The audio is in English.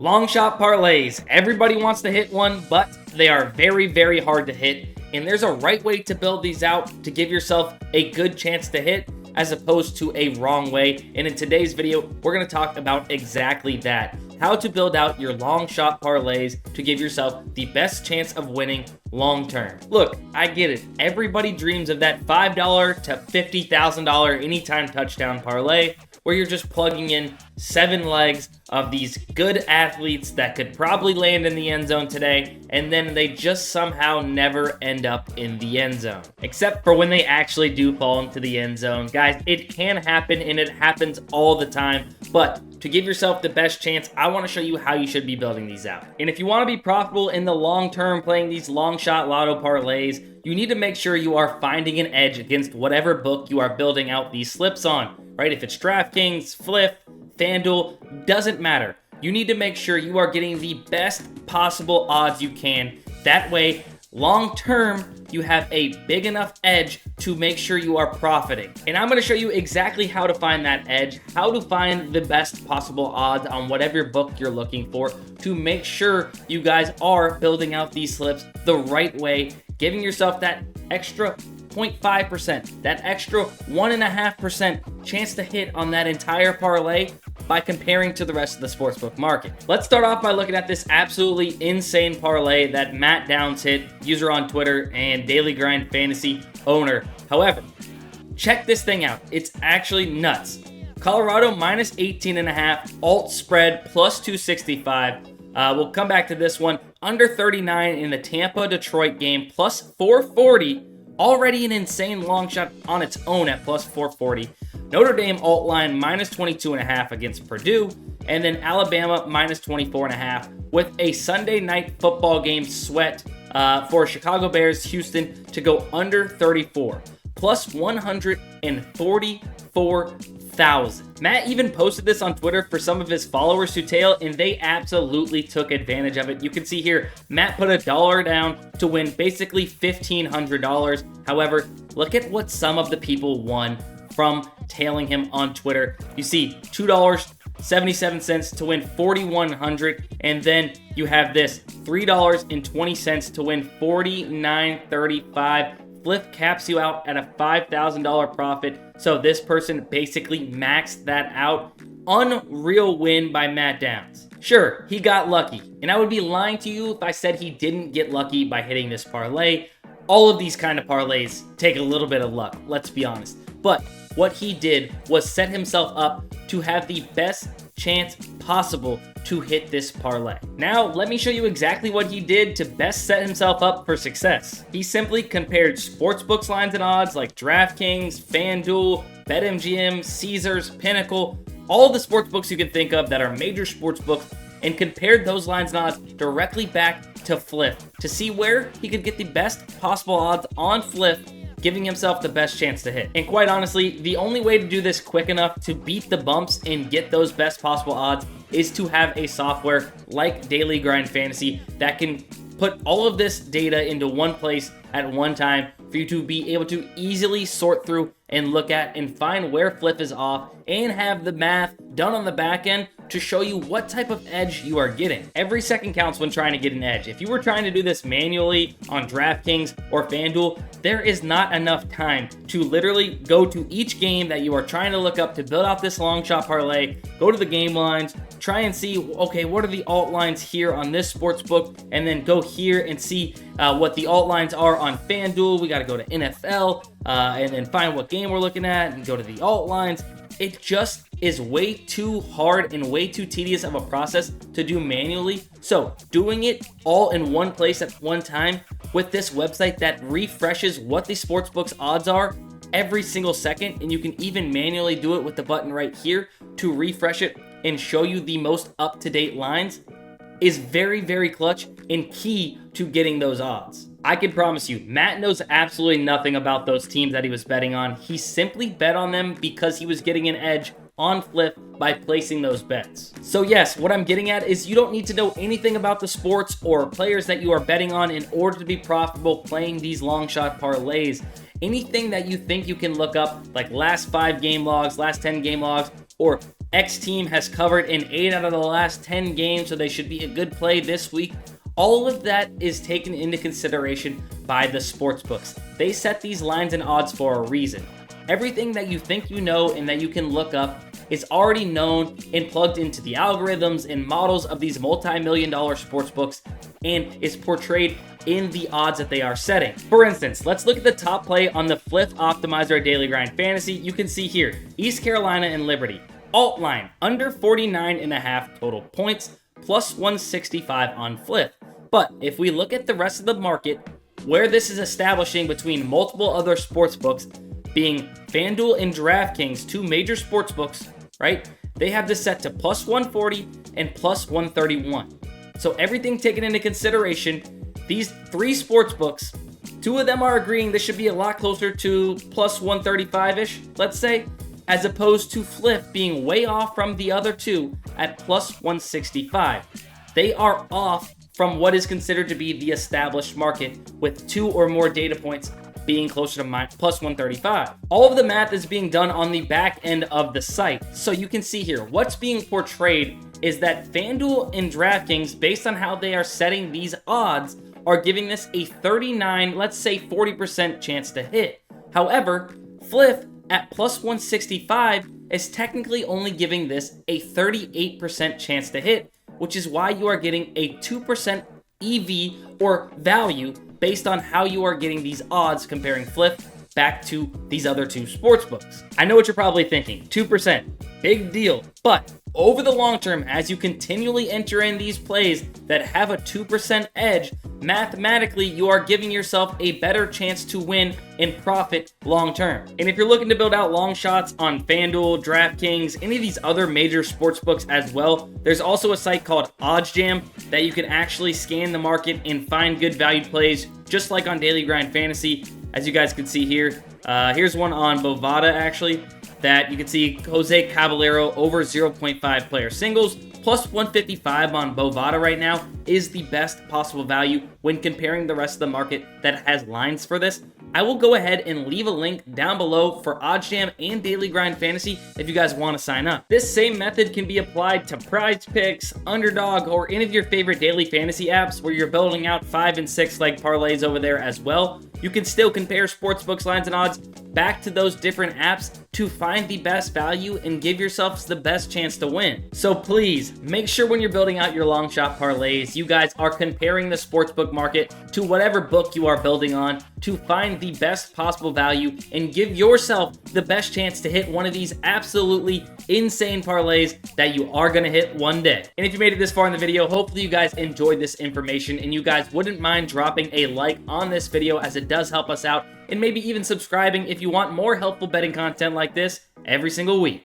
Long shot parlays. Everybody wants to hit one, but they are very, very hard to hit. And there's a right way to build these out to give yourself a good chance to hit as opposed to a wrong way. And in today's video, we're going to talk about exactly that. How to build out your long shot parlays to give yourself the best chance of winning long term. Look, I get it. Everybody dreams of that $5 to $50,000 anytime touchdown parlay, where you're just plugging in 7 legs of these good athletes that could probably land in the end zone today, and then they just somehow never end up in the end zone. Except for when they actually do fall into the end zone. Guys, it can happen, and it happens all the time, but to give yourself the best chance, I want to show you how you should be building these out. And if you want to be profitable in the long term playing these long shot lotto parlays, you need to make sure you are finding an edge against whatever book you are building out these slips on, right? If it's DraftKings, Fliff, FanDuel, doesn't matter. You need to make sure you are getting the best possible odds you can. That way, long term, you have a big enough edge to make sure you are profiting. And I'm going to show you exactly how to find that edge, how to find the best possible odds on whatever book you're looking for to make sure you guys are building out these slips the right way, giving yourself that extra 0.5%, that extra 1.5% chance to hit on that entire parlay by comparing to the rest of the sportsbook market. Let's start off by looking at this absolutely insane parlay that Matt Downs hit, user on Twitter and Daily Grind Fantasy owner. However, check this thing out. It's actually nuts. Colorado minus 18.5, alt spread plus 265. We'll come back to this one. Under 39 in the Tampa-Detroit game, plus 440. Already an insane long shot on its own at plus 440. Notre Dame alt line minus 22.5 against Purdue. And then Alabama minus 24.5 with a Sunday night football game sweat for Chicago Bears Houston to go under 34. Plus 144,000. Matt even posted this on Twitter for some of his followers to tail, and they absolutely took advantage of it. You can see here, Matt put $1 down to win basically $1,500. However, look at what some of the people won from tailing him on Twitter. You see $2.77 to win $4,100, and then you have this $3.20 to win $49.35. Fliff caps you out at a $5,000 profit. So this person basically maxed that out. Unreal win by Matt Downs. Sure, he got lucky. And I would be lying to you if I said he didn't get lucky by hitting this parlay. All of these kind of parlays take a little bit of luck, let's be honest. But what he did was set himself up to have the best chance possible to hit this parlay. Now, let me show you exactly what he did to best set himself up for success. He simply compared sportsbooks lines and odds like DraftKings, FanDuel, BetMGM, Caesars, Pinnacle, all the sportsbooks you can think of that are major sportsbooks, and compared those lines and odds directly back to Fliff to see where he could get the best possible odds on Fliff, giving himself the best chance to hit. And quite honestly, the only way to do this quick enough to beat the bumps and get those best possible odds is to have a software like Daily Grind Fantasy that can put all of this data into one place at one time for you to be able to easily sort through and look at and find where Fliff is off and have the math done on the back end to show you what type of edge you are getting. Every second counts when trying to get an edge. If you were trying to do this manually on DraftKings or FanDuel, there is not enough time to literally go to each game that you are trying to look up to build out this long shot parlay, go to the game lines, try and see, okay, what are the alt lines here on this sports book, and then go here and see what the alt lines are on FanDuel. We got to go to NFL and then find what game we're looking at and go to the alt lines. It just is way too hard and way too tedious of a process to do manually. So doing it all in one place at one time with this website that refreshes what the sportsbook's odds are every single second, and you can even manually do it with the button right here to refresh it and show you the most up-to-date lines, is very, very clutch and key to getting those odds. I can promise you, Matt knows absolutely nothing about those teams that he was betting on. He simply bet on them because he was getting an edge on Fliff by placing those bets. So yes, what I'm getting at is you don't need to know anything about the sports or players that you are betting on in order to be profitable playing these long shot parlays. Anything that you think you can look up, like last 5 game logs, last 10 game logs, or X team has covered in 8 out of the last 10 games, so they should be a good play this week. All of that is taken into consideration by the sportsbooks. They set these lines and odds for a reason. Everything that you think you know and that you can look up is already known and plugged into the algorithms and models of these multi-million-dollar sportsbooks and is portrayed in the odds that they are setting. For instance, let's look at the top play on the Fliff Optimizer Daily Grind Fantasy. You can see here, East Carolina and Liberty. Alt line, under 49.5 total points, plus 165 on Fliff. But if we look at the rest of the market, where this is establishing between multiple other sportsbooks, being FanDuel and DraftKings, two major sportsbooks, right? They have this set to plus 140 and plus 131. So everything taken into consideration, these three sportsbooks, two of them are agreeing this should be a lot closer to plus 135-ish, let's say, as opposed to Fliff being way off from the other two at plus 165. They are off from what is considered to be the established market, with 2 or more data points being closer to plus 135. All of the math is being done on the back end of the site. So you can see here, what's being portrayed is that FanDuel and DraftKings, based on how they are setting these odds, are giving this a 39, let's say 40% chance to hit. However, Fliff at plus 165 is technically only giving this a 38% chance to hit, which is why you are getting a 2% EV or value based on how you are getting these odds comparing Fliff back to these other two sportsbooks. I know what you're probably thinking, 2%, big deal. But over the long term, as you continually enter in these plays that have a 2% edge, mathematically you are giving yourself a better chance to win and profit long term. And if you're looking to build out long shots on FanDuel, DraftKings, any of these other major sportsbooks as well, there's also a site called OddsJam that you can actually scan the market and find good valued plays, just like on Daily Grind Fantasy. As you guys can see here, here's one on Bovada actually, that you can see Jose Caballero over 0.5 player singles, plus 155 on Bovada right now is the best possible value when comparing the rest of the market that has lines for this. I will go ahead and leave a link down below for OddsJam and Daily Grind Fantasy if you guys want to sign up. This same method can be applied to PrizePicks, Underdog, or any of your favorite daily fantasy apps where you're building out 5 and 6 leg parlays over there as well. You can still compare sportsbooks, lines, and odds back to those different apps to find the best value and give yourselves the best chance to win. So please, make sure when you're building out your long shot parlays, you guys are comparing the sportsbook market to whatever book you are building on to find the best possible value and give yourself the best chance to hit one of these absolutely insane parlays that you are going to hit one day. And if you made it this far in the video, hopefully you guys enjoyed this information and you guys wouldn't mind dropping a like on this video, as it does help us out, and maybe even subscribing if you want more helpful betting content like this every single week.